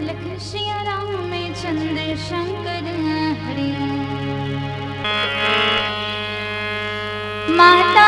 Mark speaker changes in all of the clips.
Speaker 1: लखन सिया राम में चंद्र शंकर हरि। माता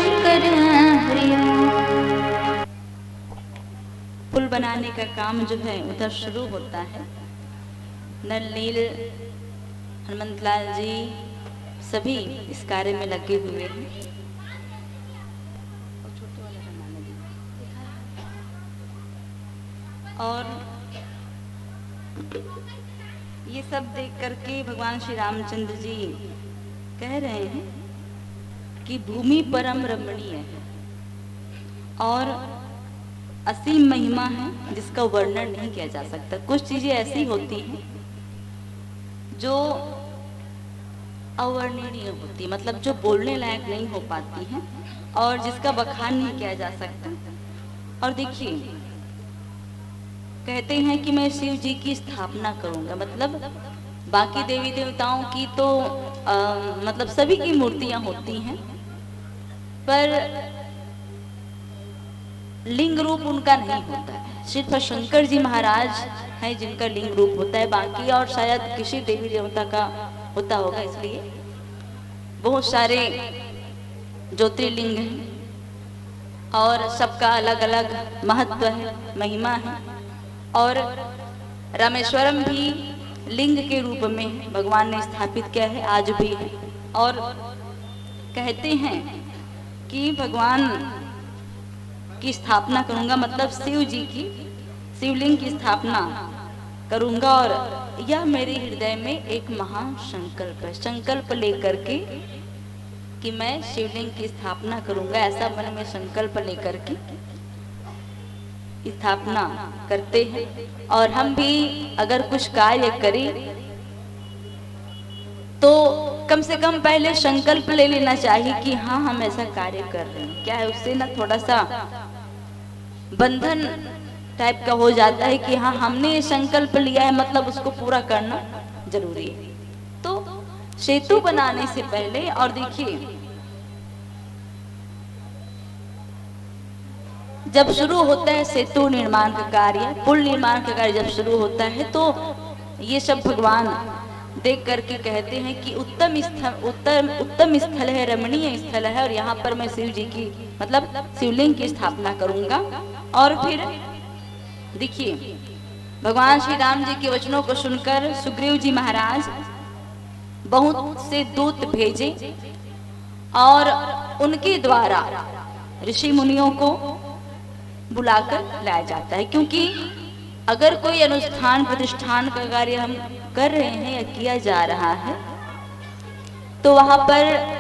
Speaker 1: शंकर हरिओम।
Speaker 2: पुल बनाने का काम जो है उधर शुरू होता है। नल नील हनुमंत लाल जी सभी इस कार्य में लगे हुए हैं। और ये सब देख करके भगवान श्री रामचंद्र जी कह रहे हैं कि भूमि परम रमणीय है और असीम महिमा है जिसका वर्णन नहीं किया जा सकता। कुछ चीजें ऐसी होती हैं जो अवर्णनीय होती, मतलब जो बोलने लायक नहीं हो पाती हैं और जिसका बखान नहीं किया जा सकता। और देखिए, कहते हैं कि मैं शिव जी की स्थापना करूंगा, मतलब बाकी देवी देवताओं की तो मतलब सभी की मूर्तियां होती हैं, पर लिंग रूप उनका नहीं होता है। सिर्फ शंकर जी महाराज हैं जिनका लिंग रूप होता है, बाकी और शायद किसी देवी देवता का होता होगा। इसलिए बहुत सारे ज्योतिर्लिंग हैं और सबका अलग अलग महत्व है, महिमा है। और रामेश्वरम भी लिंग के रूप में भगवान ने स्थापित किया है, आज भी है। और कहते हैं कि भगवान की स्थापना करूंगा, मतलब शिव जी की शिवलिंग की स्थापना करूंगा। और यह मेरे हृदय में एक महान संकल्प है, संकल्प लेकर के कि मैं शिवलिंग की स्थापना करूंगा। ऐसा मन में संकल्प लेकर के स्थापना करते हैं। और हम भी अगर कुछ कार्य करें तो कम से कम पहले संकल्प ले लेना चाहिए कि हाँ, हम ऐसा कार्य कर रहे हैं। क्या है, उससे ना थोड़ा सा बंधन टाइप का हो जाता है कि हाँ, हमने ये संकल्प लिया है, मतलब उसको पूरा करना जरूरी है। तो सेतु बनाने से पहले, और देखिए जब शुरू होता है सेतु निर्माण का कार्य, पुल निर्माण का कार्य जब शुरू होता है, तो ये सब भगवान देख करके कहते हैं कि उत्तम स्थल है, रमणीय स्थल है, और यहाँ पर मैं शिव जी की मतलब शिवलिंग की स्थापना करूंगा। और फिर देखिए, भगवान श्री राम जी के वचनों को सुनकर सुग्रीव जी महाराज बहुत से दूत भेजे और उनके द्वारा ऋषि मुनियों को बुलाकर लाया जाता है। क्योंकि अगर कोई अनुष्ठान प्रतिष्ठान का कार्य हम कर रहे हैं या किया जा रहा है, तो वहां पर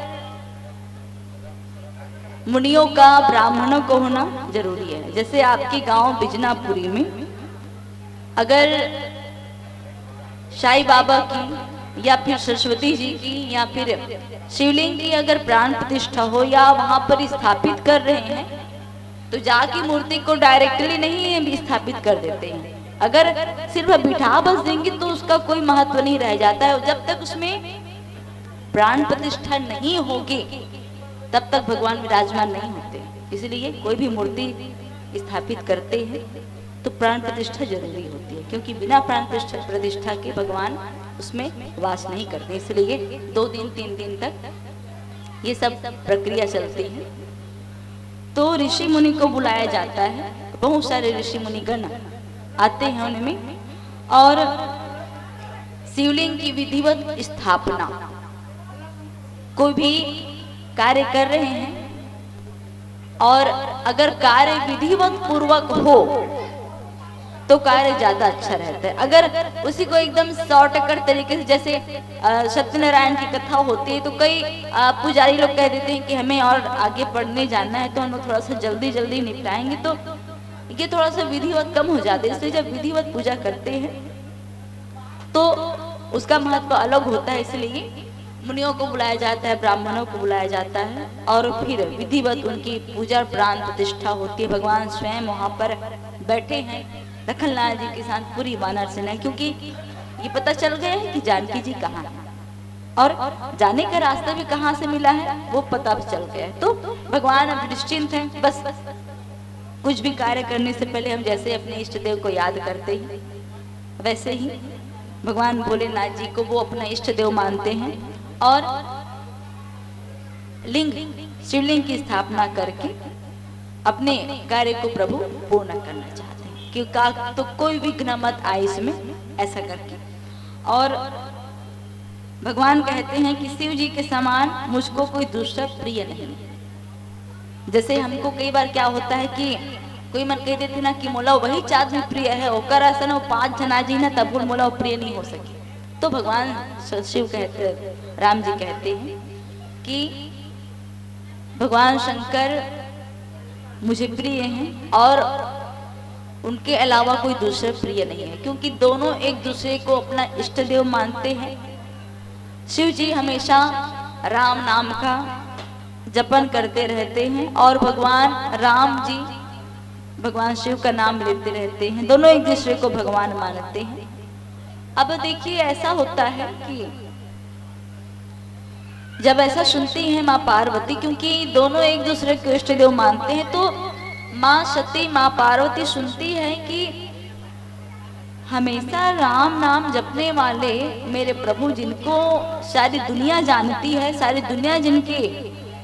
Speaker 2: मुनियों का, ब्राह्मणों को होना जरूरी है। जैसे आपके गांव बिजनापुरी में अगर साईं बाबा की या फिर सरस्वती जी की या फिर शिवलिंग की अगर प्राण प्रतिष्ठा हो या वहां पर स्थापित कर रहे हैं, तो जाके मूर्ति को डायरेक्टली नहीं स्थापित कर देते हैं। अगर सिर्फ बिठा बस देंगे तो उसका कोई महत्व नहीं रह जाता है। जब तक उसमें प्राण प्रतिष्ठा नहीं होगी तब तक भगवान विराजमान नहीं होते। इसलिए कोई भी मूर्ति स्थापित करते हैं तो प्राण प्रतिष्ठा जरूरी होती है, क्योंकि बिना प्राण प्रतिष्ठा के भगवान उसमें वास नहीं करते। इसलिए 2 दिन 3 दिन तक ये सब प्रक्रिया चलती है। तो ऋषि मुनि को बुलाया जाता है, बहुत सारे ऋषि मुनि गण आते हैं उनमें, और शिवलिंग की विधिवत स्थापना, कोई भी कार्य कर रहे हैं और अगर कार्य विधिवत पूर्वक हो तो कार्य ज्यादा अच्छा रहता है। अगर उसी को एकदम शॉर्टकट तरीके से, जैसे सत्यनारायण की कथा होती है, तो कई पुजारी लोग कह देते हैं कि हमें और आगे पढ़ने जाना है तो हम थोड़ा सा जल्दी जल्दी निपटाएंगे, तो ये थोड़ा सा विधिवत कम हो जाता है। इसलिए जब विधिवत पूजा करते हैं तो उसका महत्व अलग होता है। इसलिए मुनियों को बुलाया जाता है, ब्राह्मणों को बुलाया जाता है, और फिर विधिवत उनकी पूजा प्राण प्रतिष्ठा होती है। भगवान स्वयं वहां पर बैठे हैं लखनलाल जी के साथ पूरी वानर सेना, क्योंकि ये पता चल गया है कि जानकी जी कहाँ है और जाने का रास्ता भी कहाँ से मिला है वो पता भी चल गया है। तो भगवान अब निश्चिंत हैं। बस कुछ भी कार्य करने से पहले हम जैसे अपने इष्ट देव को याद करते हैं, वैसे ही भगवान भोलेनाथ जी को वो अपना इष्ट देव मानते हैं और लिंग शिवलिंग की स्थापना करके अपने कार्य को प्रभु पूर्ण करना चाहते हैं कि तो कोई विघ्न मत आए इसमें, ऐसा करके। और भगवान कहते हैं कि शिव जी के समान मुझको कोई दूसरा प्रिय नहीं। जैसे हमको कई बार क्या होता है कि कोई मन कह देते ना कि मोला वही चाँद में प्रिय है, ओकर असन वो 5 जना जी ना तब मोला प्रिय नहीं हो सके। तो भगवान शिव कहते, राम जी कहते हैं कि भगवान शंकर मुझे प्रिय हैं और उनके अलावा कोई दूसरे प्रिय नहीं है, क्योंकि दोनों एक दूसरे को अपना इष्ट देव मानते हैं। शिव जी हमेशा राम नाम का जपन करते रहते हैं और भगवान राम जी भगवान शिव का नाम लेते रहते हैं, दोनों एक दूसरे को भगवान मानते हैं। अब देखिए ऐसा होता है कि जब ऐसा सुनती हैं माँ पार्वती, क्योंकि दोनों एक दूसरे को इष्ट देव मानते हैं, तो माँ सती माँ पार्वती सुनती है कि हमेशा राम नाम जपने वाले मेरे प्रभु, जिनको सारी दुनिया जानती है, सारी दुनिया जिनके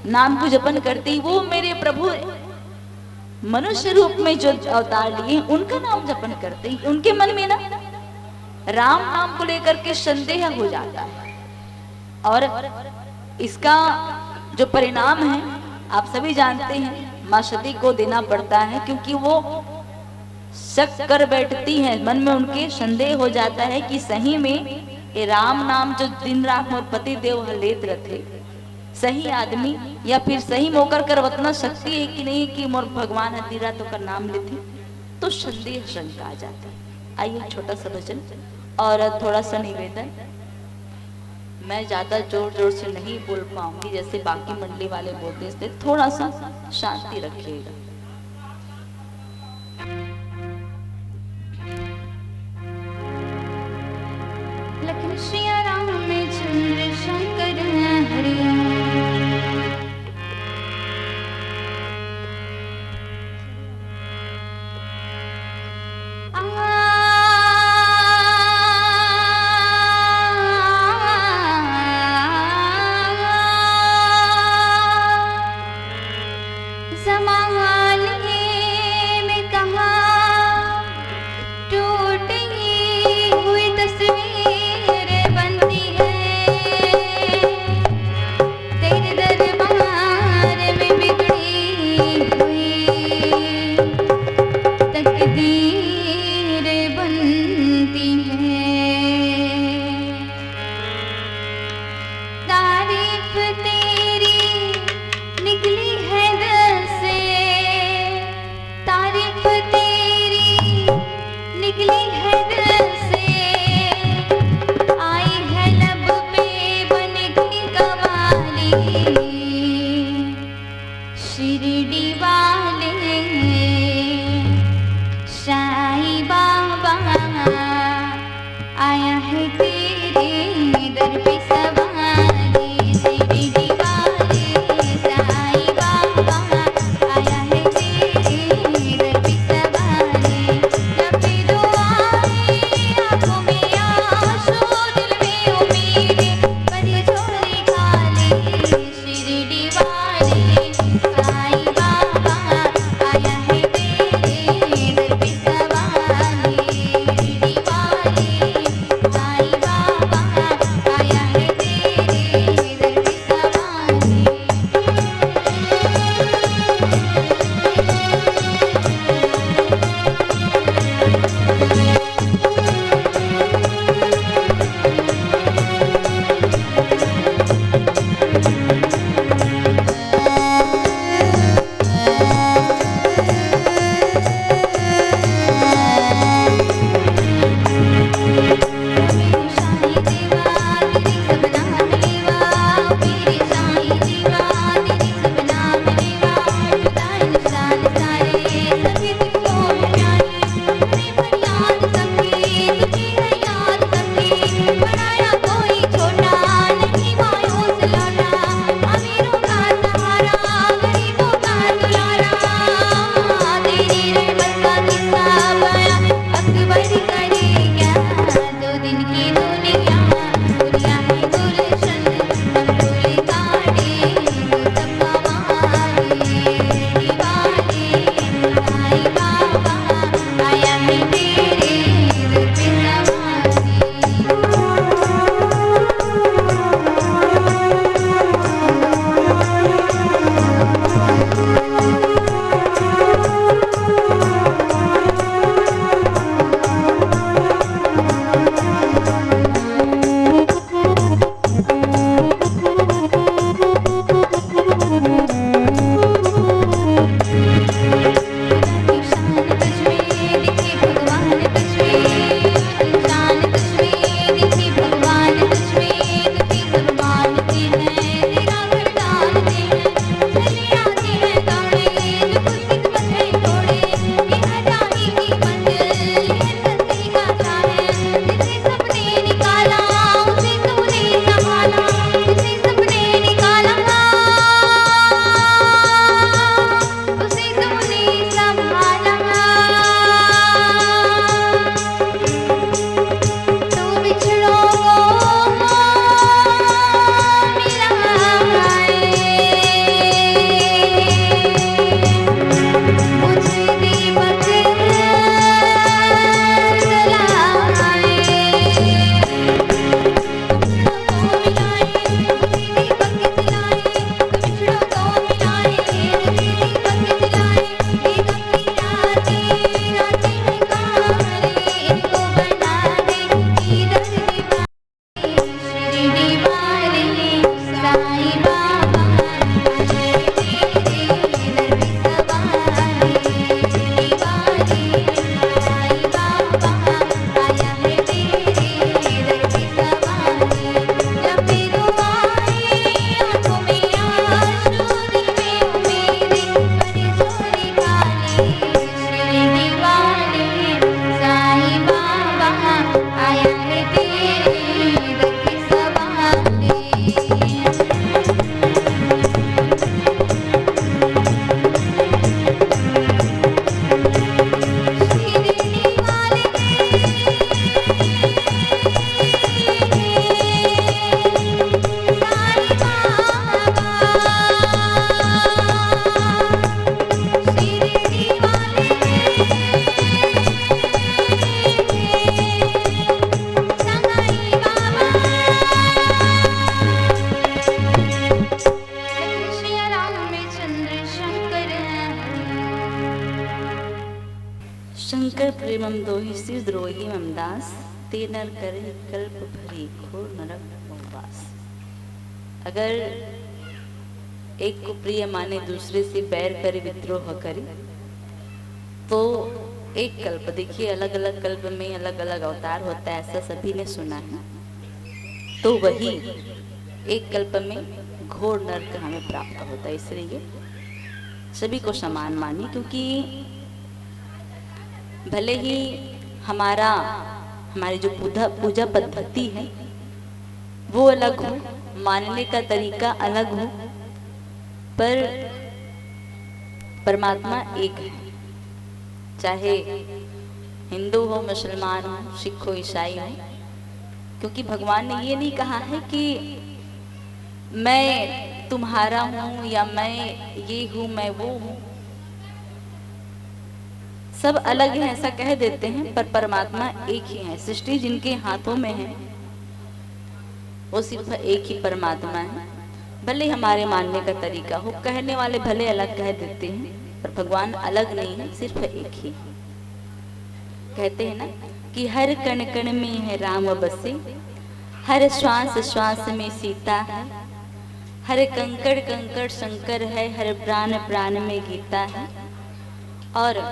Speaker 2: नाम को जपन करती, वो मेरे प्रभु मनुष्य रूप में जो अवतार लिए उनका नाम जपन करते हैं। उनके मन में ना राम नाम को लेकर के संदेह हो जाता है, और इसका जो परिणाम है आप सभी जानते हैं, माँ सती को देना पड़ता है, क्योंकि वो शक कर बैठती है, मन में उनके संदेह हो जाता है कि सही में ये राम नाम जो दिन रात मोर पति देव लेत रहते, सही आदमी या फिर सही मोकर कर उतना शक्ति है कि नहीं कि मोर भगवान दिन रात का नाम लेते, तो संदेह शंका आ जाता है। आइए छोटा सा भजन और थोड़ा सा निवेदन। मैं ज्यादा जोर जोर से नहीं बोल पाऊंगी जैसे बाकी मंडली वाले बोलते थे, थोड़ा सा शांति रखिएगा।
Speaker 1: लखन सिया राम में चंद्र शंकर हरि
Speaker 3: शिरडी वाले साईं बाबा आया है।
Speaker 2: शंकर प्रेमम दोहि शिव द्रोही ममदास ते नर करे कल्प भरी घोर नरक उपवास। अगर एक को प्रिय माने दूसरे से बैर करे विद्रोह करे तो एक कल्प, देखिए अलग अलग कल्प में अलग अलग अवतार होता है, ऐसा सभी ने सुना है, तो वही एक कल्प में घोर नरक हमें प्राप्त होता है। इसलिए सभी को समान मानिए, क्योंकि भले ही हमारी जो पूजा पद्धति है वो अलग हो, मानने का तरीका अलग हो, पर परमात्मा एक है। चाहे हिंदू हो, मुसलमान हो, सिख हो, ईसाई हो, क्योंकि भगवान ने ये नहीं कहा है कि मैं तुम्हारा हूं या मैं ये हूं, मैं वो हूं। सब अलग है ऐसा कह देते हैं, पर परमात्मा एक ही है। सृष्टि जिनके हाथों में है वो सिर्फ एक ही परमात्मा है। भले हमारे मानने का तरीका हो, कहने वाले भले अलग कह देते हैं, पर भगवान अलग नहीं है, सिर्फ एक ही। कहते हैं ना कि हर कण कण में है राम बसे, हर श्वास श्वास में सीता है, हर कंकड़ कंकड़ शंकर है, हर प्राण प्राण में गीता है, और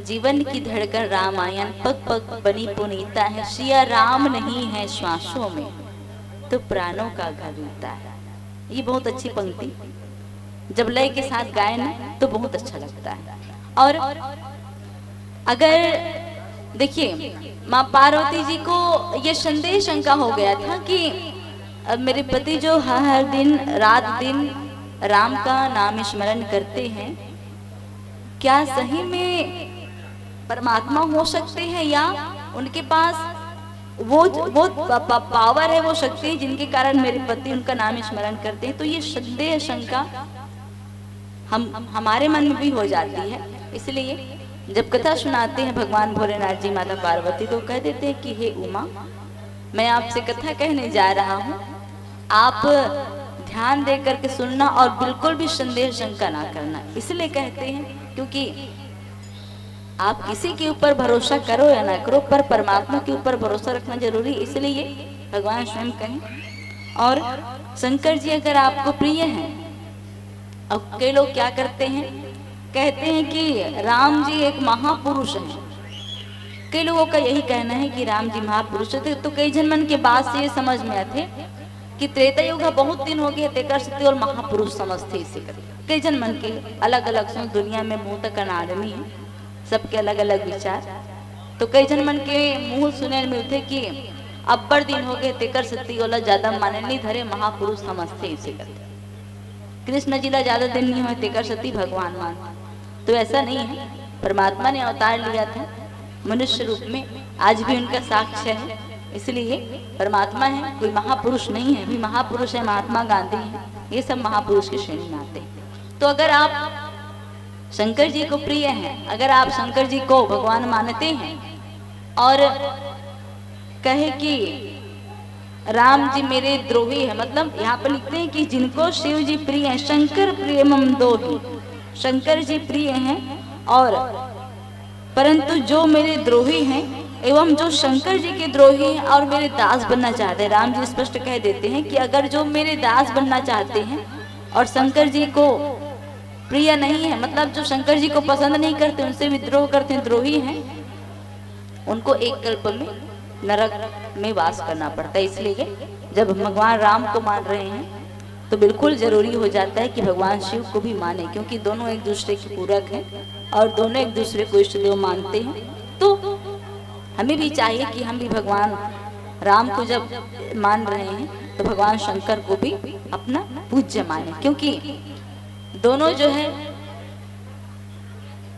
Speaker 2: जीवन की धड़कन रामायण पग पग बनी पुनीता है। सिया राम नहीं है श्वासों में तो प्राणों का घर रीता है। ये बहुत अच्छी पंक्ति जब लय के साथ गाए ना तो बहुत अच्छा लगता है। और अगर देखिए माँ पार्वती जी को ये संदेह शंका हो गया था कि अब मेरे पति जो हर दिन रात दिन राम का नाम स्मरण करते हैं, क्या सही में परमात्मा हो सकते हैं या उनके पास वो पावर है, वो शक्ति है जिनके कारण मेरे पति उनका नाम स्मरण करते हैं। तो ये संदेह शंका हमारे मन में भी हो जाती है। इसलिए जब कथा सुनाते हैं भगवान भोलेनाथ जी माता पार्वती तो कह देते हैं कि हे उमा, मैं आपसे कथा कहने जा रहा हूँ, आप ध्यान दे करके सुनना और बिल्कुल भी संदेह शंका ना करना। इसलिए कहते हैं क्योंकि आप किसी के ऊपर भरोसा करो या ना करो, पर परमात्मा के ऊपर भरोसा रखना जरूरी, इसलिए भगवान स्वयं कहें। और शंकर जी अगर आपको प्रिय हैं, अब कई लोग क्या करते हैं, कहते हैं कि राम जी एक महापुरुष हैं। कई लोगों का यही कहना है कि राम जी महापुरुष थे। तो कई जन मन के बाद से ये समझ में आते कि त्रेता युग बहुत दिन हो गए तेकर सत्य और महापुरुष समझते इसे कर। कई जन मन के अलग अलग सोच, दुनिया में मुंह तक आदमी है, सबके अलग अलग विचार। तो कई जन मन के मुंह सुने मिलते कि अब्बर दिन हो गए तेकर सत्य वाला ज्यादा माने नहीं धरे, महापुरुष समझते इसे करते। कृष्ण जिला ज्यादा दिन नहीं हुए तेकर सती भगवान मान, तो ऐसा नहीं है। परमात्मा ने अवतार लिया था मनुष्य रूप में, आज भी उनका साक्ष्य है, इसलिए परमात्मा है, कोई महापुरुष नहीं है। भी महापुरुष है महात्मा गांधी है, ये सब महापुरुष की श्रेणी में आते हैं। तो अगर आप शंकर जी को प्रिय हैं, अगर आप शंकर जी को भगवान मानते हैं और कहे कि राम जी मेरे द्रोही है, मतलब यहाँ पर लिखते हैं कि जिनको शिव जी प्रिय हैं, शंकर प्रेमम दोहि, शंकर जी प्रिय हैं, और परंतु जो मेरे द्रोही हैं एवं जो शंकर जी के द्रोही हैं और मेरे दास बनना चाहते हैं। राम जी स्पष्ट कह देते हैं कि अगर जो मेरे दास बनना चाहते हैं और शंकर जी को प्रिय नहीं है, मतलब जो शंकर जी को पसंद नहीं करते, उनसे विद्रोह करते हैं, द्रोही हैं, उनको एक कल्प में नरक में वास करना पड़ता है। इसलिए जब भगवान राम को मान रहे हैं तो बिल्कुल जरूरी हो जाता है कि भगवान शिव को भी माने, क्योंकि दोनों एक दूसरे के पूरक हैं और दोनों एक दूसरे को इष्ट देव मानते हैं। तो हमें भी चाहिए कि हम भी भगवान राम को जब मान रहे हैं तो भगवान शंकर को भी अपना पूज्य माने, क्योंकि दोनों जो है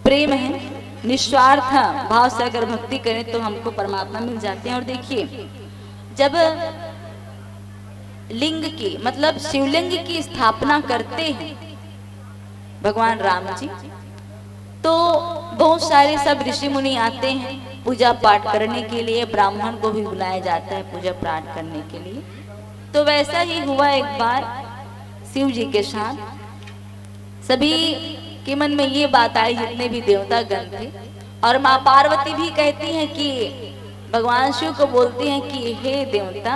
Speaker 2: प्रेम है, निस्वार्थ भाव से अगर भक्ति करें तो हमको परमात्मा मिल जाते हैं। और देखिए जब लिंग की मतलब शिवलिंग की स्थापना करते हैं भगवान राम जी, तो बहुत सारे सब ऋषि मुनि आते हैं पूजा पाठ करने के लिए, ब्राह्मण को भी बुलाया जाता है पूजा पाठ करने के लिए। तो वैसा ही हुआ एक बार शिव जी के साथ। सभी के मन में ये बात आई, जितने भी देवता गण थे, और माँ पार्वती भी कहती हैं कि भगवान शिव को बोलती हैं कि हे देवता,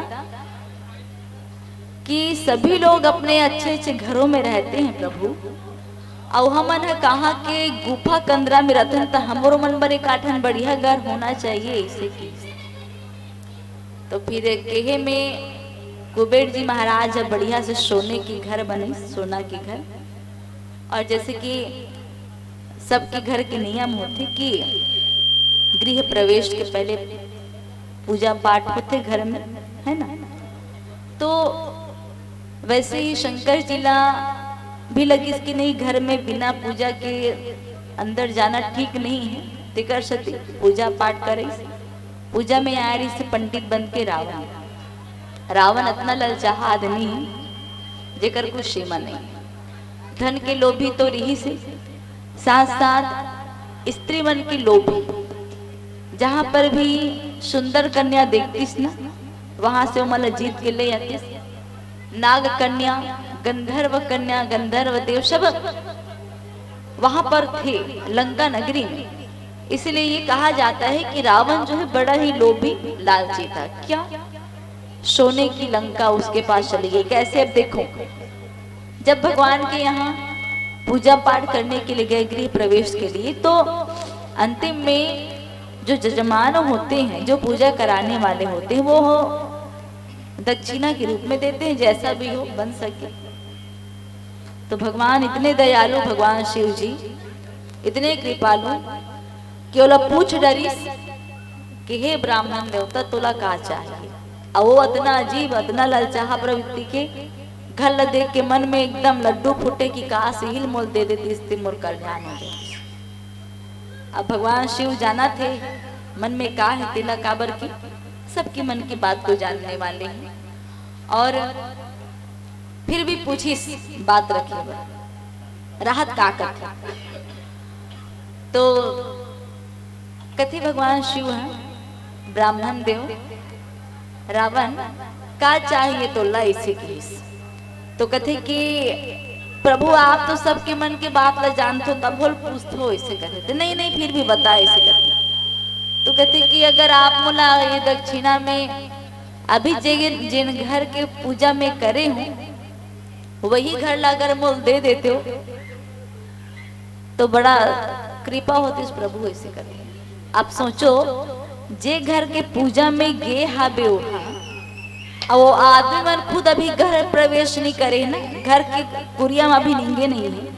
Speaker 2: कि सभी लोग अपने अच्छे अच्छे घरों में रहते हैं प्रभु, और हमन है कहा के गुफा कंदरा में रहते तो हमरो मन बड़े काठन बढ़िया घर होना चाहिए इसे की। तो फिर केहे में कुबेर जी महाराज बढ़िया से सोने की घर बनी, सोना की घर। और जैसे कि सबके घर के नियम होते कि गृह प्रवेश के पहले पूजा पाठ होते घर में, है ना। तो वैसे ही शंकर जिला भी लगी इसकी नहीं, घर में बिना पूजा के अंदर जाना ठीक नहीं है। तिकर सती पूजा पाठ करे, पूजा में आ रही से पंडित बन के रावण इतना ललचाहा आदमी है जेकर कुछ सीमा नहीं, धन के लोभी तो रही से, साथ साथ स्त्री मन की लोभी। जहां पर भी सुंदर कन्या देखतीस ना, वहां से वो मला जीत के ले आतीस। नाग कन्या, गंधर्व कन्या, गंधर्व देव सब वहां पर थे लंका नगरी में। इसलिए ये कहा जाता है कि रावण जो है बड़ा ही लोभी लालची था। क्या सोने की लंका उसके पास चली गई। कैसे? अब देखो, जब भगवान के यहाँ पूजा पाठ करने के लिए गए गृह प्रवेश के लिए, तो अंतिम में जो जजमान होते हैं, जो पूजा कराने वाले होते हैं, वो दक्षिणा के रूप में देते हैं, जैसा भी हो बन सके। तो भगवान इतने दयालु, भगवान शिव जी इतने कृपालु कि ओला पूछ डरिस कि हे ब्राह्मण देवता तोला का चाहिए। और वो इतना अजीब, इतना ललचाहा प्रवृत्ति के घर ला देख के मन में एकदम लड्डू फूटे कि काश हिल मोल दे देती, इससे मोर कल्याण हो जाए। अब भगवान शिव जाना थे मन में का है तिला काबर की, सबकी मन की बात को जानने वाले हैं। और फिर भी पूछी बात रखी राहत का करते। तो कथी भगवान शिव हैं ब्राह्मण देव, रावण का चाहिए तो ला इसे की। तो कथे कि प्रभु आप तो सबके मन की बात ला जानते हो, तब बोल पूछते हो। इसे कहते थे नहीं नहीं फिर भी बता। इसे कहते तो कहते कि अगर आप मुला ये दक्षिणा में अभी जिन घर के पूजा में करे हूँ वही घर ला अगर मोल दे देते हो तो बड़ा कृपा होती इस प्रभु। ऐसे कहते आप सोचो, जे घर के पूजा में गे हाबे और वो आदमी मन खुद अभी घर प्रवेश नहीं करे ना, घर के कुरिया में अभी नींगे नहीं है,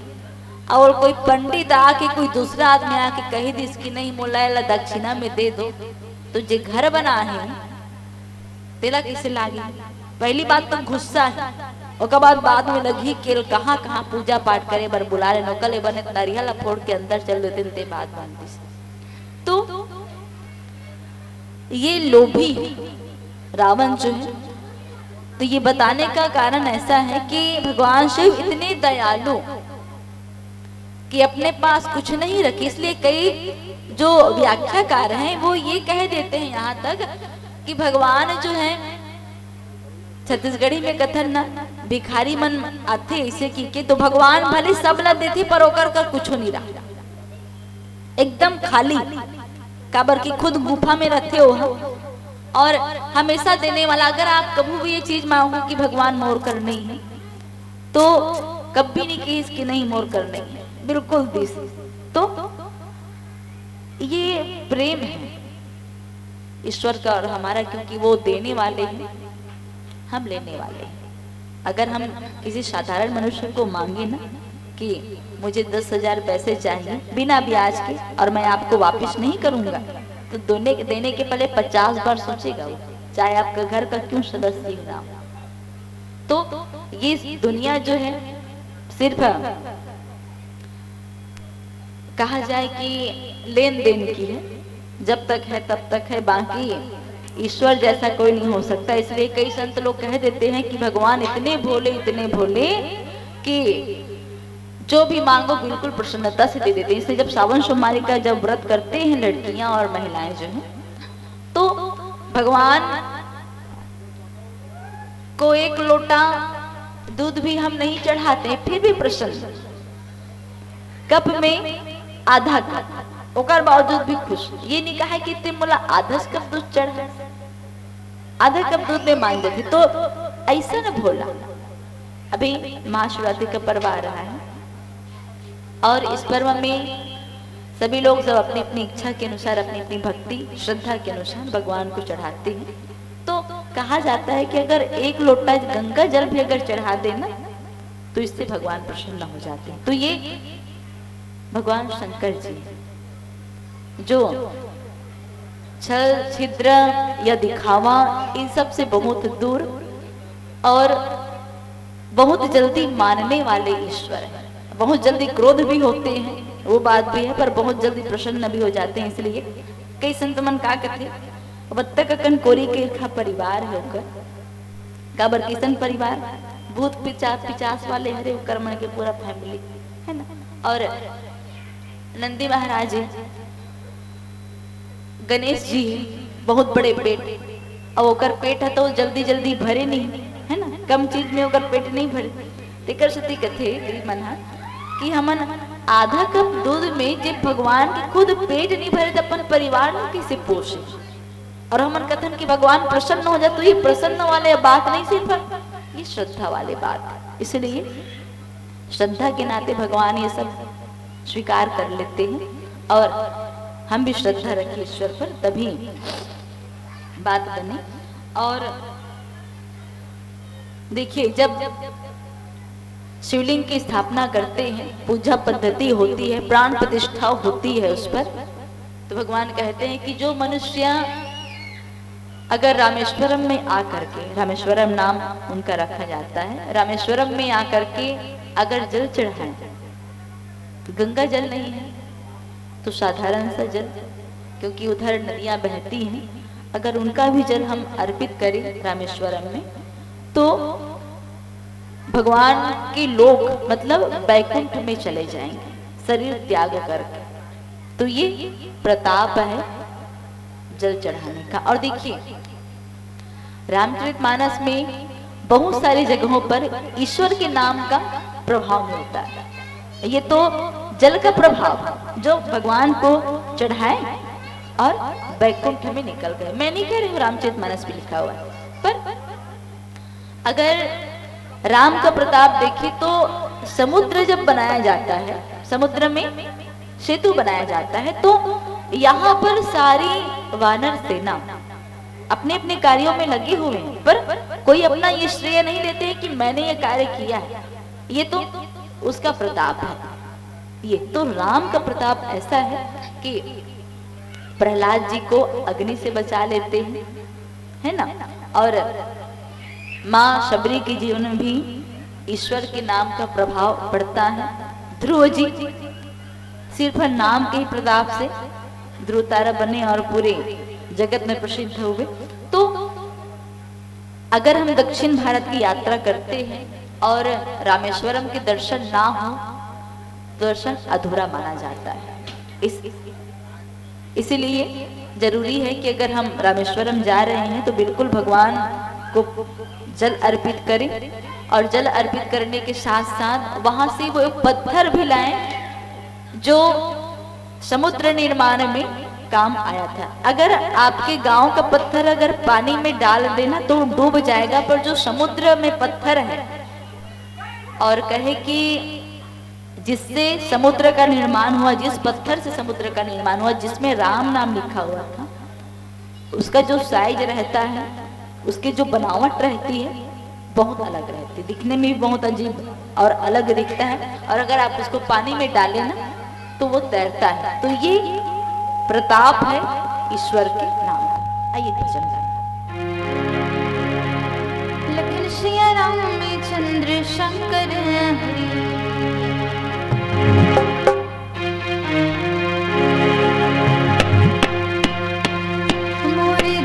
Speaker 2: और कोई पंडित आके कोई दूसरा आदमी आके कही दी इसकी नहीं मोला दक्षिणा में दे दो, तो जे घर बना है तेला कैसे लागी। पहली बात तो गुस्सा है, और बाद में लगी केल कहाँ कहाँ पूजा पाठ करे बर बुला ले नौकले बने नरियल फोड़ के अंदर चल देते ते बात बनती। तो ये लोभी रावण जो है, तो ये बताने का कारण ऐसा है कि भगवान शिव इतने दयालु कि अपने पास कुछ नहीं रखे। इसलिए कई जो व्याख्याकार हैं वो ये कह देते हैं यहाँ तक कि भगवान जो है, छत्तीसगढ़ी में कथन ना भिखारी मन आते ऐसे की तो भगवान भले सब ला देते पर ओकर कर कुछ नहीं रहा, एकदम खाली। काबर की खुद गुफा में रहते हो और हमेशा देने वाला। अगर आप कभी भी ये चीज मांगो कि भगवान मोर कर नहीं है, तो कभी नहीं कही इसकी नहीं मोर कर नहीं है, बिल्कुल दिस। तो ये प्रेम है ईश्वर का और हमारा, क्योंकि वो देने वाले हैं, हम लेने वाले हैं। अगर हम किसी साधारण मनुष्य को मांगे ना कि मुझे 10,000 पैसे चाहिए बिना ब्याज के और मैं आपको वापस नहीं करूंगा, तो देने के पहले 50 बार सोचेगा वो, चाहे आपका घर का क्यों सदस्य ही ना हो। तो ये दुनिया जो है सिर्फ कहा जाए कि लेन देन की है, जब तक है तब तक है, बाकी ईश्वर जैसा कोई नहीं हो सकता। इसलिए कई संत लोग कह देते हैं कि भगवान इतने भोले कि जो भी मांगो बिल्कुल प्रसन्नता से दे देते हैं। इसलिए जब सावन सोमवारी का जब व्रत करते हैं लड़कियां और महिलाएं जो हैं, तो भगवान को एक लोटा दूध भी हम नहीं चढ़ाते फिर भी प्रसन्न, कप में आधा कप ओकर बावजूद भी खुश। ये नहीं कहा कि ते मोला आधा कप दूध चढ़ा, आधा कप दूध में मान देते, तो ऐसा न भोला। अभी महाशिवरात्रि का पर्व आ रहा है और इस पर्व में सभी लोग सब अपनी अपनी इच्छा के अनुसार, अपनी अपनी भक्ति श्रद्धा के अनुसार भगवान को चढ़ाते हैं। तो कहा जाता है कि अगर एक लोटा गंगा जल भी अगर चढ़ा देना तो इससे भगवान प्रसन्न हो जाते हैं। तो ये भगवान शंकर जी जो छल छिद्र या दिखावा इन सब से बहुत दूर और बहुत जल्दी मानने वाले ईश्वर हैं। बहुत जल्दी क्रोध भी होते हैं, वो बात भी है, पर बहुत जल्दी प्रसन्न भी हो जाते हैं। इसलिए कई संत मन का कहते बत्तक कन कोरी के खा परिवार है होकर काबर किसन परिवार भूत पिचास वाले हरे कर्मण के पूरा फैमिली है ना। और नंदी महाराज गणेश जी बहुत बड़े पेट और ओकर पेट है तो जल्दी जल्दी भरे नहीं है ना, कम चीज में ओकर पेट नहीं भरे। तेकर सती कथे गरीब मन कि हमन आधा कप दूध में जब भगवान के खुद पेट नहीं भरे तो अपन परिवार में कैसे पोषे। और हमन कथन कि भगवान प्रसन्न हो जाए, तो ये प्रसन्न वाले बात नहीं, सिर्फ ये श्रद्धा वाले बात। इसलिए श्रद्धा के नाते भगवान ये सब स्वीकार कर लेते हैं और हम भी श्रद्धा रखें ईश्वर पर, तभी बात बने। और देखिए जब शिवलिंग की स्थापना करते हैं, पूजा पद्धति होती है, प्राण प्रतिष्ठा होती है उस पर, तो भगवान कहते हैं कि जो मनुष्य अगर रामेश्वरम में आकर के, रामेश्वरम नाम उनका रखा जाता है, रामेश्वरम में आकर के अगर जल चढ़ाए, गंगा जल नहीं है तो साधारण सा जल, क्योंकि उधर नदियां बहती हैं, अगर उनका भी जल हम अर्पित करें रामेश्वरम में तो भगवान के लोग मतलब वैकुंठ में चले जाएंगे शरीर त्याग करके। तो ये प्रताप है जल चढ़ाने का। और देखिए रामचरितमानस में बहुत सारी जगहों पर ईश्वर के नाम का प्रभाव मिलता है। ये तो जल का प्रभाव जो भगवान को चढ़ाए और वैकुंठ में निकल गए। मैं नहीं कह रही हूँ, रामचरितमानस में लिखा हुआ है, पर अगर राम का प्रताप देखें तो समुद्र जब बनाया जाता है, समुद्र में सेतु बनाया जाता है, तो यहाँ पर सारी वानर सेना अपने अपने कार्यों में लगे हुए हैं, पर कोई अपना ये श्रेय नहीं लेते हैं कि मैंने ये कार्य किया है, ये तो उसका प्रताप है। ये तो राम का प्रताप ऐसा है कि प्रहलाद जी को अग्नि से बचा लेते हैं, है ना। और माँ शबरी के जीवन में भी ईश्वर के नाम का प्रभाव पड़ता है। ध्रुव जी सिर्फ नाम के ही प्रताप से ध्रुव तारा बने और पूरे जगत में प्रसिद्ध हुए। तो अगर हम दक्षिण भारत की यात्रा करते हैं और रामेश्वरम के दर्शन ना हो, दर्शन अधूरा माना जाता है। इसीलिए जरूरी है कि अगर हम रामेश्वरम जा रहे हैं तो बिल्कुल भगवान को जल अर्पित करें, और जल अर्पित करने के साथ साथ वहां से वो एक पत्थर भी लाएं जो समुद्र निर्माण में काम आया था। अगर आपके गांव का पत्थर अगर पानी में डाल देना तो डूब जाएगा, पर जो समुद्र में पत्थर है और कहे कि जिससे समुद्र का निर्माण हुआ, जिस पत्थर से समुद्र का निर्माण हुआ, जिसमें राम नाम लिखा हुआ था, उसका जो साइज रहता है, उसकी जो बनावट रहती है बहुत अलग रहती है, दिखने में भी बहुत अजीब और अलग दिखता है। और अगर आप उसको पानी में डालें ना तो वो तैरता है। तो ये प्रताप है ईश्वर के नाम का। आइए भजन
Speaker 1: लखन सिया राम में चंद्र शंकर हरि। मोरे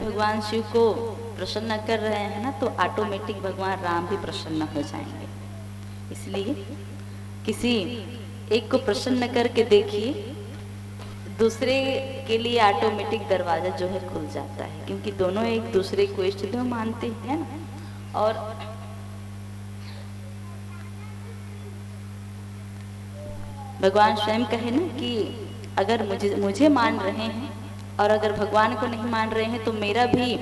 Speaker 2: भगवान शिव को प्रसन्न कर रहे हैं ना, तो ऑटोमेटिक भगवान राम भी प्रसन्न हो जाएंगे। इसलिए किसी एक को प्रसन्न करके देखिए, दूसरे के लिए ऑटोमेटिक दरवाजा जो है खुल जाता है, क्योंकि दोनों एक दूसरे को इष्ट देव मानते हैं ना। और भगवान स्वयं कहे ना कि अगर मुझे मान रहे हैं और अगर भगवान को नहीं मान रहे हैं तो मेरा भी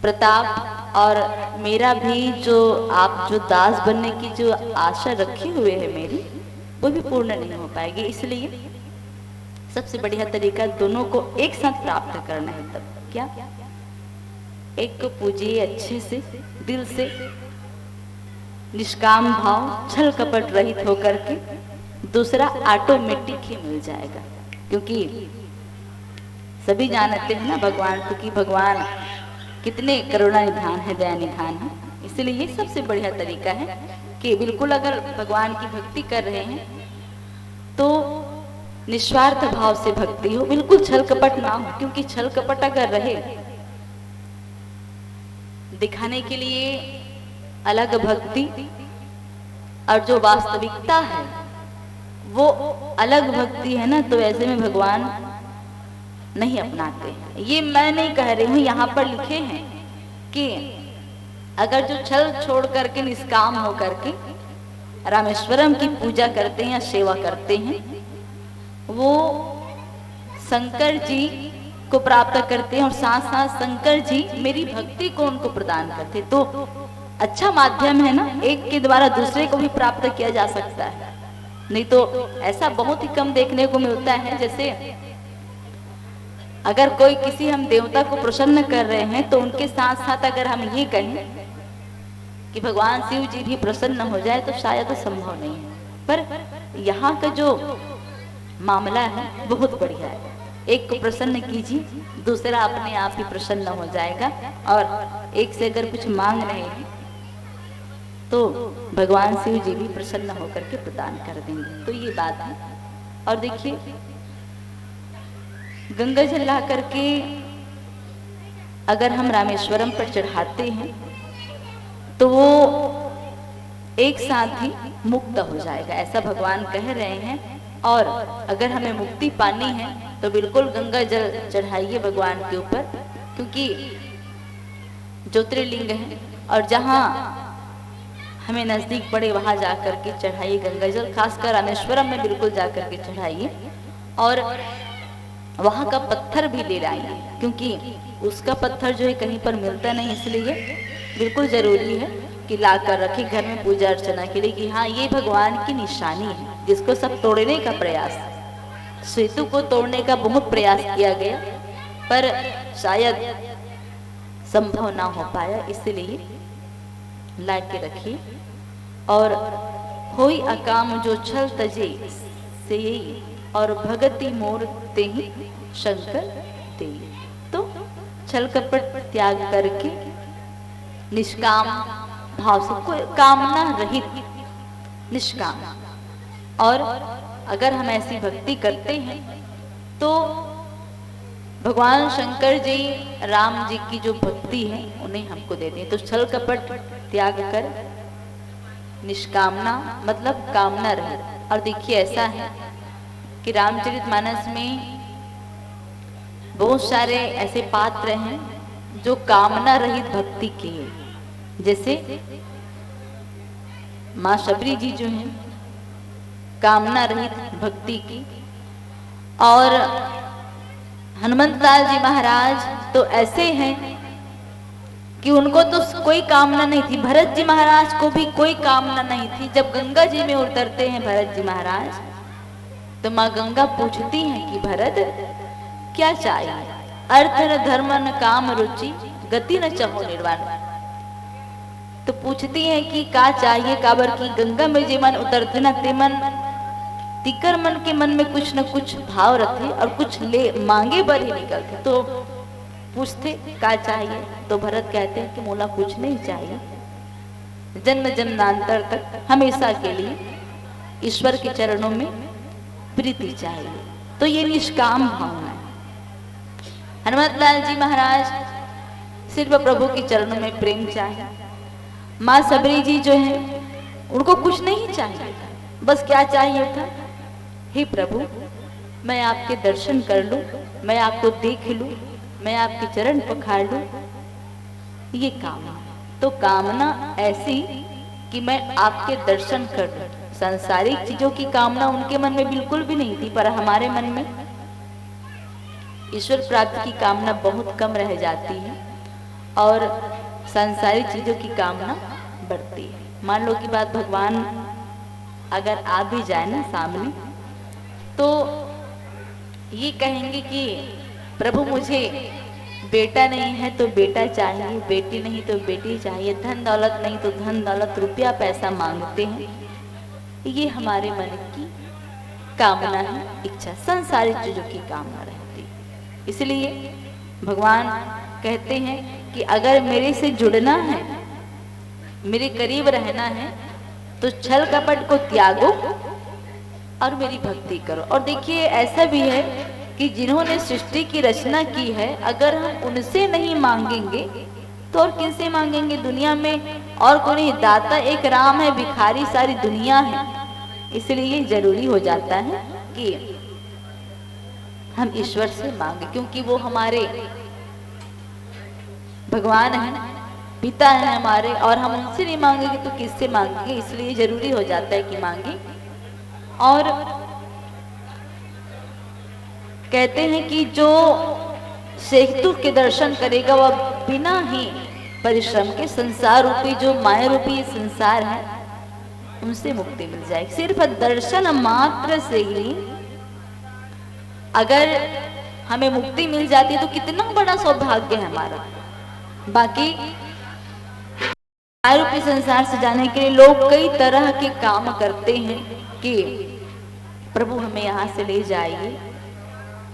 Speaker 2: प्रताप और मेरा भी जो आप जो दास बनने की जो आशा रखे हुए है मेरी, वो भी पूर्ण नहीं हो पाएगी। इसलिए सबसे बढ़िया तरीका दोनों को एक साथ प्राप्त करना है। तब क्या, एक को पूजिए अच्छे से, दिल से, निष्काम भाव, छल कपट रहित होकर के, दूसरा ऑटोमेटिक ही मिल जाएगा। क्योंकि सभी जानते हैं ना भगवान को कि भगवान कितने करुणा निधान है, दया निधान है। इसलिए ये सबसे बढ़िया तरीका है कि बिल्कुल अगर भगवान की भक्ति कर रहे हैं तो निस्वार्थ भाव से भक्ति हो, बिल्कुल छल कपट ना हो, क्योंकि छल कपट अगर रहे, दिखाने के लिए अलग भक्ति और जो वास्तविकता है वो अलग भक्ति है ना, तो ऐसे में भगवान नहीं अपनाते हैं। ये मैं नहीं कह रही हूं, यहाँ पर लिखे हैं कि अगर जो छल छोड़ करके निष्काम हो करके रामेश्वरम की पूजा करते हैं या सेवा करते हैं, वो शंकर जी को प्राप्त करते हैं और साथ साथ शंकर जी मेरी भक्ति को उनको प्रदान करते। तो अच्छा माध्यम है ना, एक के द्वारा दूसरे को भी प्राप्त किया जा सकता है। नहीं तो ऐसा बहुत ही कम देखने को मिलता है, जैसे अगर कोई किसी हम देवता को प्रसन्न कर रहे हैं तो उनके साथ साथ अगर हम ये कहें कि भगवान शिव जी भी प्रसन्न हो जाए तो शायद संभव नहीं है। पर यहाँ का जो मामला है बहुत बढ़िया है। एक को प्रसन्न कीजिए, दूसरा अपने आप ही प्रसन्न हो जाएगा, और एक से अगर कुछ मांग रहे हैं तो भगवान शिव जी भी प्रसन्न होकर के प्रदान कर देंगे। तो ये बात है। और देखिए, गंगा जल ला करके अगर हम रामेश्वरम पर चढ़ाते हैं तो वो एक साथ ही मुक्त हो जाएगा, ऐसा भगवान कह रहे हैं। और अगर हमें मुक्ति पानी है तो बिल्कुल गंगा जल चढ़ाइए भगवान के ऊपर, क्योंकि ज्योतिर्लिंग है और जहाँ हमें नजदीक पड़े वहां जाकर के चढ़ाइए गंगा जल। खासकर रामेश्वरम में बिल्कुल जाकर के चढ़ाइए और वहां का पत्थर भी ले लाइए, क्योंकि उसका पत्थर जो है कहीं पर मिलता नहीं, इसलिए बिल्कुल जरूरी है कि ला कर रखे घर में पूजा अर्चना के लिए कि हाँ ये भगवान की निशानी है, जिसको सब तोड़ने का प्रयास, सेतु को तोड़ने का बहुत प्रयास किया गया पर शायद संभव ना हो पाया, इसलिए ला के रखिए। और होई अकाम जो छल तजे से यही और भगति मोर ते ही शंकर दे। तो छल कपट त्याग करके निष्काम भाव से, कोई कामना रहित निष्काम, और अगर हम ऐसी भक्ति करते हैं तो भगवान शंकर जी राम जी की जो भक्ति है उन्हें हमको देते हैं। तो छल कपट त्याग कर निष्कामना मतलब कामना रहित। और देखिए ऐसा है कि रामचरितमानस में बहुत सारे ऐसे पात्र हैं जो कामना रहित भक्ति किए, जैसे माँ शबरी जी जो हैं कामना रहित भक्ति की, और हनुमंत लाल जी महाराज तो ऐसे हैं कि उनको तो कोई कामना नहीं थी। भरत जी महाराज को भी कोई कामना नहीं थी। जब गंगा जी में उतरते हैं भरत जी महाराज तो माँ गंगा पूछती हैं कि भरत क्या चाहिए? अर्थ न धर्म न काम रुचि गति न चाहो निर्वाण। तो पूछती हैं कि का चाहिए, काबर की गंगा में जे मन उतरते न ते मन तिकर मन के मन में कुछ न कुछ भाव रखे और कुछ ले मांगे बर ही निकलते। तो पूछते का चाहिए, तो भरत कहते हैं कि मोला कुछ नहीं चाहिए, जन्म जन्मांतर तक हमेशा के लिए ईश्वर के चरणों में प्रीति चाहिए। तो ये निष्काम भावना है। हनुमत लाल जी महाराज सिर्फ प्रभु के चरणों में प्रेम चाहिए। माँ सबरी जी जो है उनको कुछ नहीं चाहिए, बस क्या चाहिए था, हे प्रभु मैं आपके दर्शन कर लूं, मैं आपको देख लूं, मैं आपके चरण पखार लूं, ये कामना। तो कामना ऐसी कि मैं आपके दर्शन कर लूं। सांसारिक चीजों की कामना उनके मन में बिल्कुल भी नहीं थी, पर हमारे मन में ईश्वर प्राप्ति की कामना बहुत कम रह जाती है और सांसारिक चीजों की कामना बढ़ती है। मान लो कि बात भगवान अगर आ भी जाए ना सामने, तो ये कहेंगे कि प्रभु मुझे बेटा नहीं है तो बेटा चाहिए, बेटी नहीं तो बेटी चाहिए, धन दौलत नहीं तो धन दौलत, रुपया पैसा मांगते हैं। ये हमारे मन की कामना है, इच्छा, संसारिक चीजों की कामना रहती है। इसलिए भगवान कहते हैं कि अगर मेरे से जुड़ना है, मेरे करीब रहना है, तो छल कपट को त्यागो और मेरी भक्ति करो। और देखिए ऐसा भी है कि जिन्होंने सृष्टि की रचना की है, अगर हम उनसे नहीं मांगेंगे तो और किनसे मांगेंगे? दुनिया में और कोई नहीं, दाता एक राम है, भिखारी सारी दुनिया है। इसलिए जरूरी हो जाता है कि हम ईश्वर से मांगे, क्योंकि वो हमारे भगवान हैं, पिता हैं हमारे, और हम उनसे नहीं मांगेंगे तो किससे मांगेंगे? इसलिए जरूरी हो जाता है कि मांगे। और कहते हैं कि जो सेतु के दर्शन करेगा वह बिना ही परिश्रम के संसार रूपी, जो माया रूपी संसार है, उनसे मुक्ति मिल जाएगी। सिर्फ दर्शन मात्र से ही अगर हमें मुक्ति मिल जाती है तो कितना बड़ा सौभाग्य है हमारा। बाकी माया रूपी संसार से जाने के लिए लोग कई तरह के काम करते हैं कि प्रभु हमें यहाँ से ले जाइए,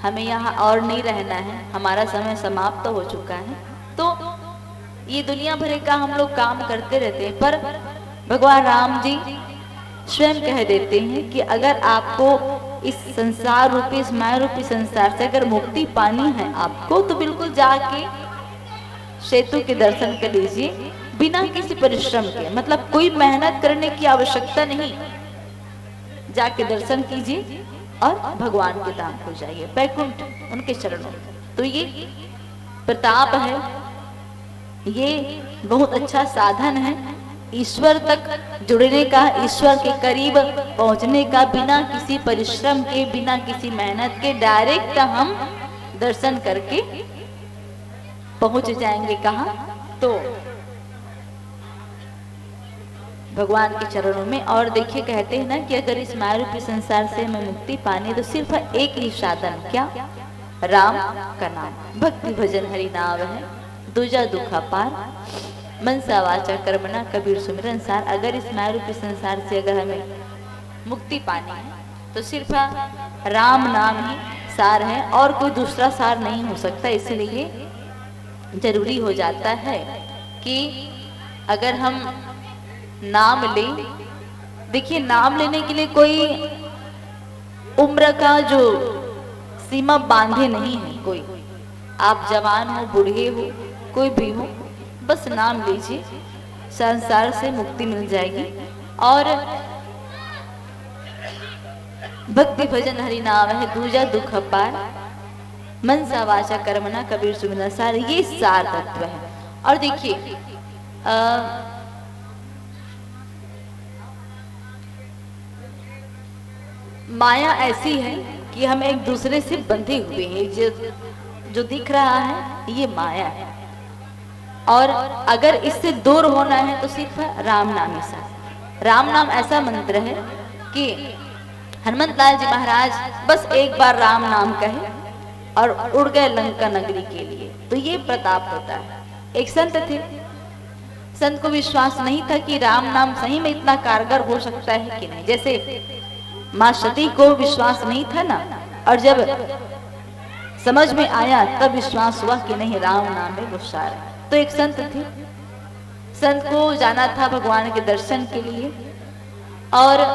Speaker 2: हमें यहाँ और नहीं रहना है, हमारा समय समाप्त हो चुका है। तो ये दुनिया भर का हम लोग काम करते रहते हैं, पर भगवान राम जी स्वयं कह देते हैं कि अगर आपको इस संसार रूपी, इस माया रूपी संसार से अगर मुक्ति पानी है आपको, तो बिल्कुल जाके सेतु के दर्शन कर लीजिए बिना किसी परिश्रम के। मतलब कोई मेहनत करने की आवश्यकता नहीं, जाके दर्शन कीजिए और भगवान के धाम को जाइए, बैकुंठ उनके चरणों में। तो ये प्रताप है, ये बहुत अच्छा साधन है ईश्वर तक जुड़ने का, ईश्वर के करीब पहुंचने का, बिना किसी परिश्रम के, बिना किसी मेहनत के डायरेक्ट हम दर्शन करके पहुंच जाएंगे। कहाँ? तो भगवान के चरणों में। और देखिए कहते हैं ना कि अगर इस माया रूपी संसार से हमें मुक्ति पानी तो सिर्फ एक ही साधन, क्या? राम का नाम, भक्ति भजन हरि नाम है, दूजा दुखा पार, मनसा वाचा कर्मणा कबीर सुमिरन सार। अगर इस माया रूपी संसार से अगर हमें मुक्ति पानी है तो सिर्फ राम नाम ही सार है, और कोई दूसरा सार नहीं हो सकता। इसलिए जरूरी हो जाता है कि अगर हम नाम लें, देखिए नाम लेने के लिए कोई उम्र का जो सीमा बांधे नहीं है कोई, आप जवान हो, बूढ़े हो, कोई भी हो, बस नाम लीजिए, संसार से मुक्ति मिल जाएगी। और भक्ति भजन हरि नाम है, दूजा दुख पार, मनसा वाचा कर्मणा कबीर सुमिरन सार, ये सार तत्व है। और देखिए माया ऐसी है कि हम एक दूसरे से बंधे हुए हैं। जो दिख रहा है ये माया है, और अगर इससे दूर होना है तो सिर्फ राम नाम ही सार। राम नाम ऐसा मंत्र है कि हनुमत लाल जी महाराज बस एक बार राम नाम कहे और उड़ गए लंका नगरी के लिए। तो ये प्रताप होता है। एक संत थे, संत को विश्वास नहीं था कि राम नाम सही में इतना कारगर हो सकता है कि नहीं। जैसे माँ सती को विश्वास नहीं था ना, और जब समझ में आया तब विश्वास हुआ कि नहीं, राम नाम है वो सार है। तो एक संत थे, संत को जाना था भगवान के दर्शन के लिए, और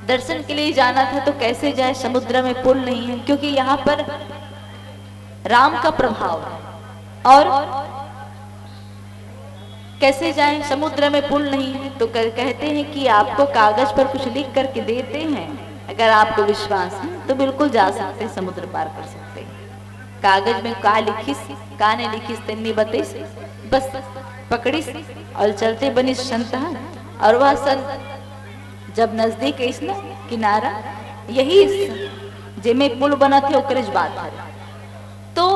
Speaker 2: दर्शन के लिए जाना था तो कैसे जाए, समुद्र में पुल नहीं है, क्योंकि यहाँ पर राम का प्रभाव है। और कैसे जाएं, समुद्र में पुल नहीं है। तो कहते हैं कि आपको कागज पर कुछ लिख करके देते हैं, अगर आपको विश्वास है तो बिल्कुल जा सकते हैं, समुद्र पार कर सकते हैं। कागज में का लिखिस, का ने लिखिस तन्नी बतिस, बस पकड़िस और चलते बनिस संत। और वह संत जब नजदीक इस ना किनारा, यही जेमे पुल बना थे ओकरेज बात है। तो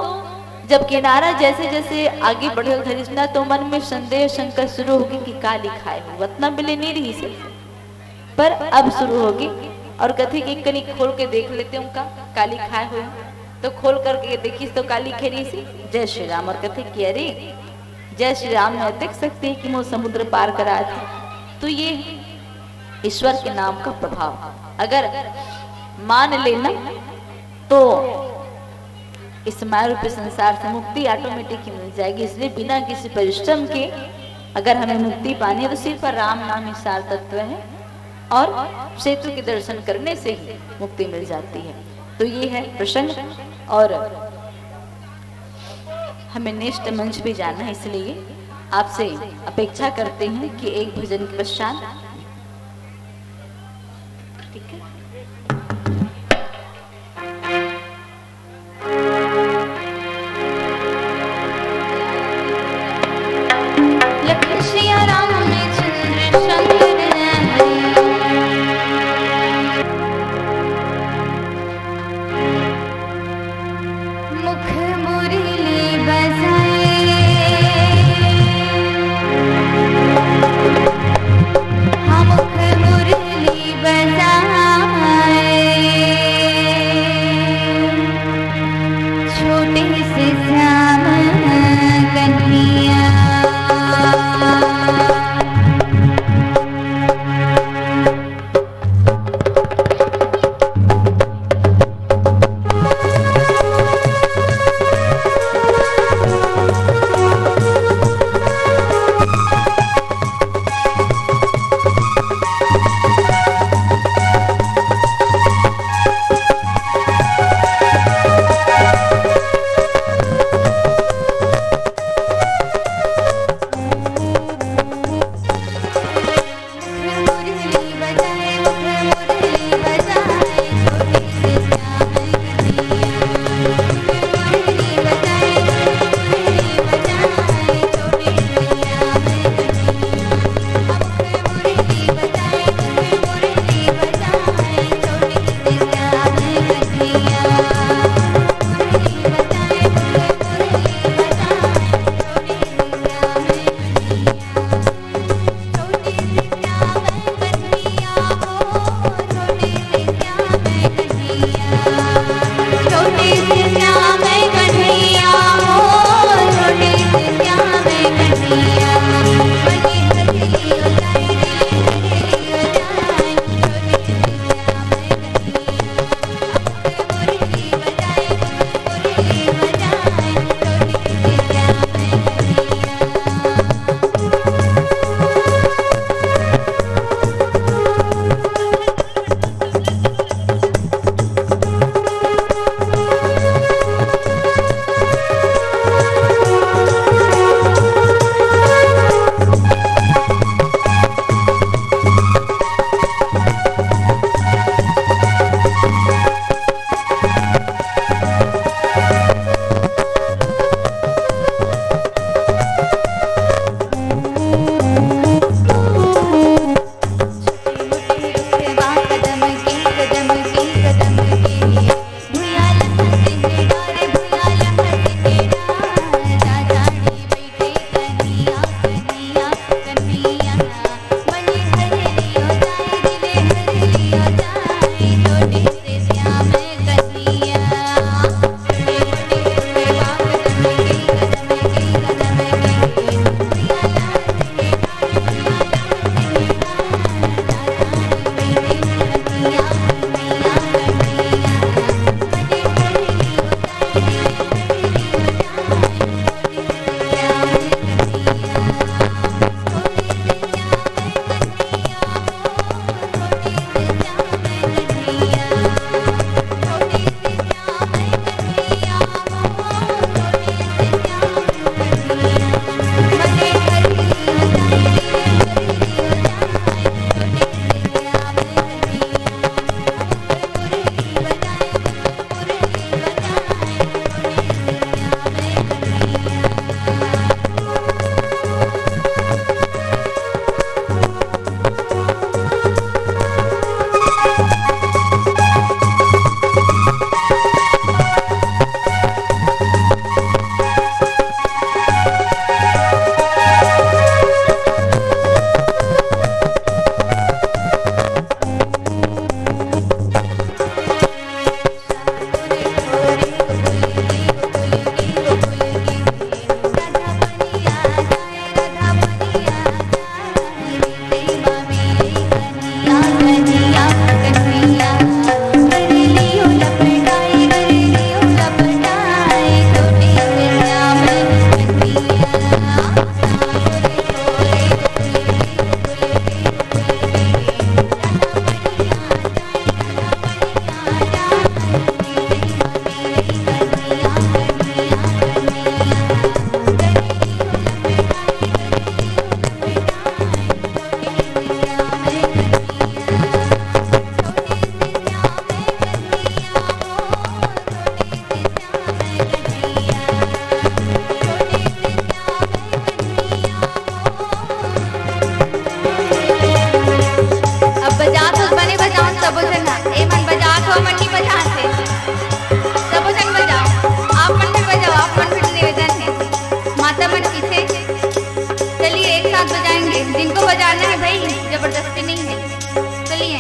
Speaker 2: जब किनारा जैसे जैसे आगे बढ़े धरिश्ना, तो मन में संदेह शंका शुरू होगी कि का लिखा है, वतना मिले नहीं रही से, पर अब शुरू होगी। और कथे कि कनी खोल के देख लेते हैं उनका का लिखा हुआ, तो खोल करके देखी तो का लिखे रही सी जय श्री राम। और कथे कि अरे जय श्री राम में देख सकते हैं कि वो समुद्र पार करा थे। तो ये ईश्वर के नाम का प्रभाव अगर मान लेना तो इस माया रूपी संसार से मुक्ति ऑटोमेटिक ही मिल जाएगी। इसलिए बिना किसी परिश्रम के अगर हमें मुक्ति पानी है तो सिर्फ राम नाम ही सार तत्व है। और सेतु के दर्शन करने से ही मुक्ति मिल जाती है। तो ये है प्रसंग और हमें नेक्स्ट मंच पे जाना है, इसलिए आपसे अपेक्षा करते हैं कि एक भजन के पश्चात, ठीक है,
Speaker 1: लखन सिया राम में चंद्र शंकर है। मुख मुरली बजाए, हाँ मुख मुरली बजाए, छोटे से श्याम कन्हैया। आधा मन पीछे। चलिए एक साथ बजाएंगे, जिनको बजाना है भाई, जबरदस्ती नहीं है। चलिए।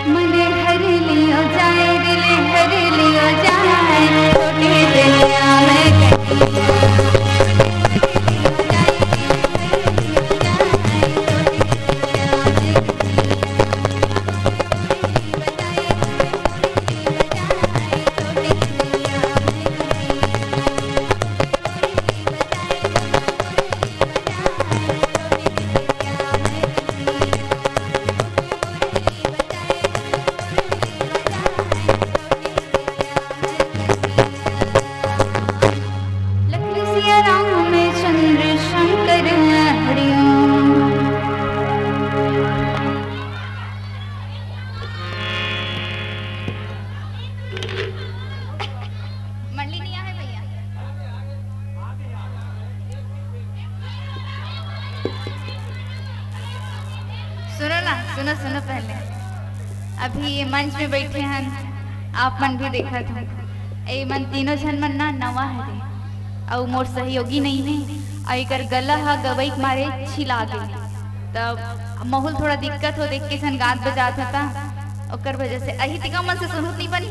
Speaker 1: मन हर लियो जाए, दिल हर लियो जाए, छोटी दुनिया में सुनो सुनो पहले, अभी ये मंच में बैठे हैं आप मन भी देखा था। ए मन तीनों जन मन ना नवा है रे, और मोर सहयोगी नहीं है, और एकर गला हा गवई मारे छिला गई, तब माहौल थोड़ा दिक्कत हो, देख के सन गात बजात होता, ओकर वजह से अही तिका मन से सुनत नहीं बनी।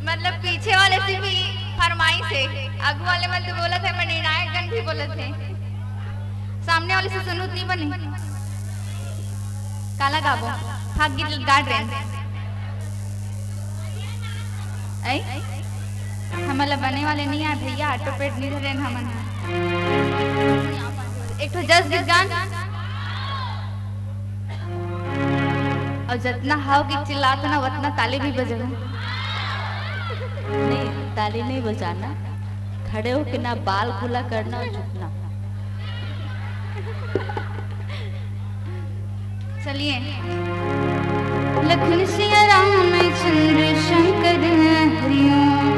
Speaker 1: मतलब पीछे वाले से भी फरमाइश है, आगू वाले मन तो बोला थे, मैं निर्णायक गण भी बोले थे, सामने वाले से सुनूत नहीं बनी। काला गाबो भाग गीत गाड़ रहे हमला बने वाले नहीं आ भैया, ऑटो पेड नहीं धरे हमन। एक तो जस गीत गान, और जितना हाव की चिल्लाता ना उतना ताली भी बजाओ।
Speaker 2: नहीं, ताली नहीं बजाना, खड़े होके ना बाल खुला करना और झुकना।
Speaker 1: चलिए। लखन सिया राम चंद्र शंकर हरिओम।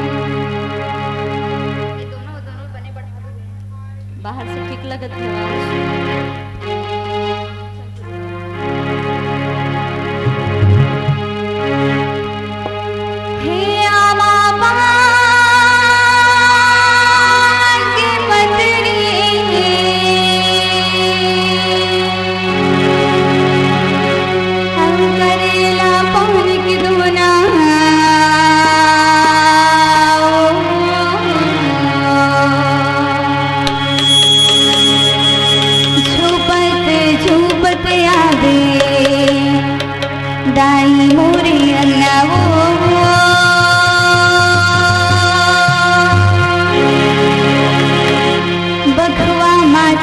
Speaker 1: ये दोनों बने बढ़ा दो,
Speaker 2: बाहर से ठीक लगत है आवाज।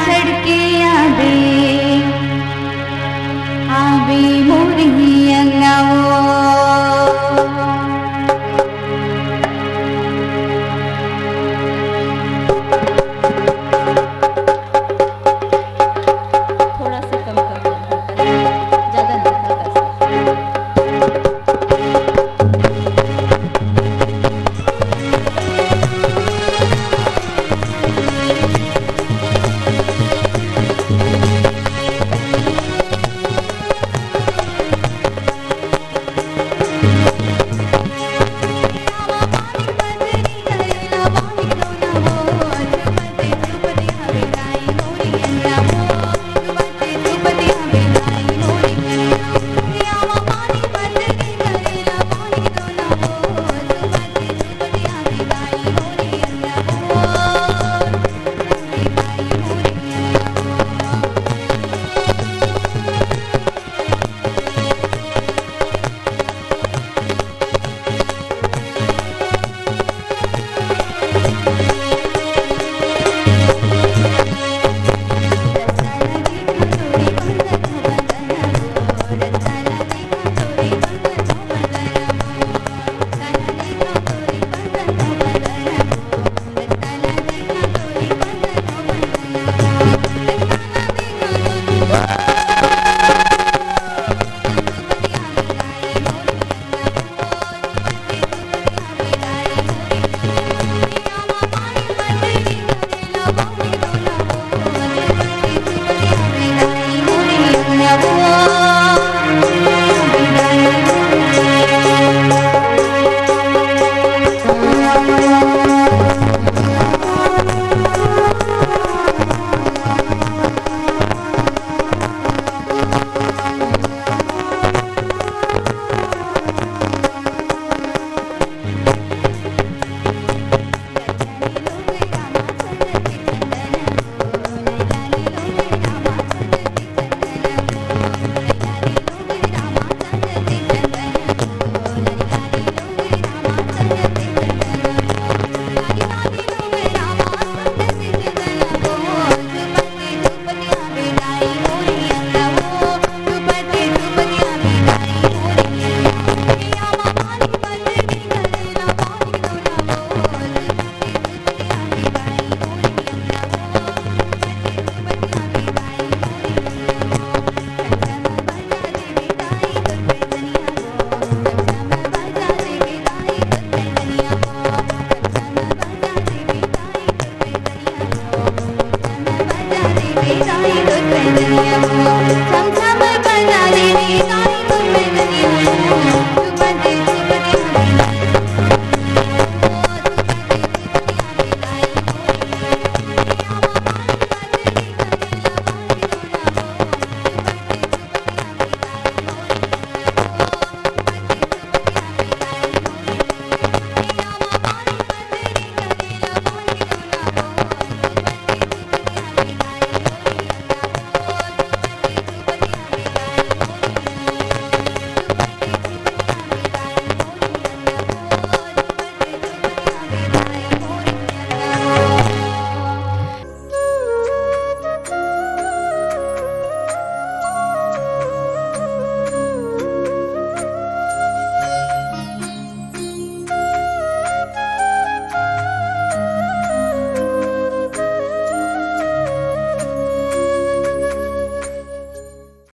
Speaker 1: चढ़ के आवे मोरी